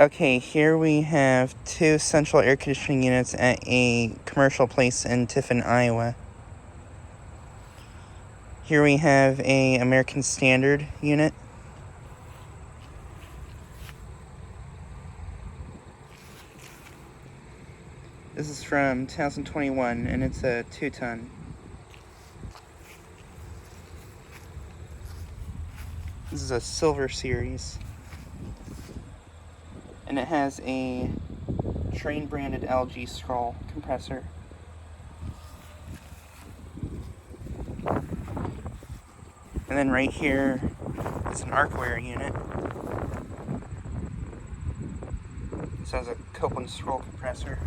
Okay, here we have 2 central air conditioning units at a commercial place in Tiffin, Iowa. Here we have a American Standard unit. This is from 2021, and it's a 2-ton. This is a Silver Series. And it has a Train-branded LG scroll compressor. And then right here is an Arcoaire unit. This has a Copeland scroll compressor.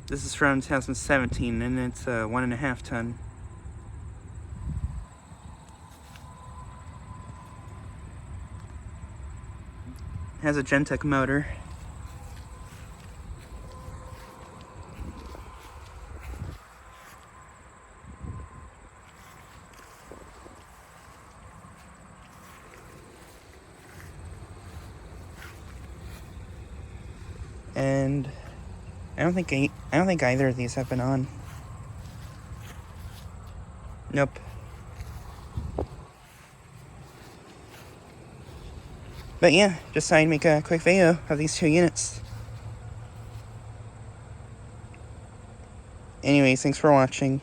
This is from 2017, and it's a 1.5 ton. It has a Gentech motor. And I don't think either of these have been on. Nope. But yeah, just decided to make a quick video of these 2 units. Anyways, thanks for watching.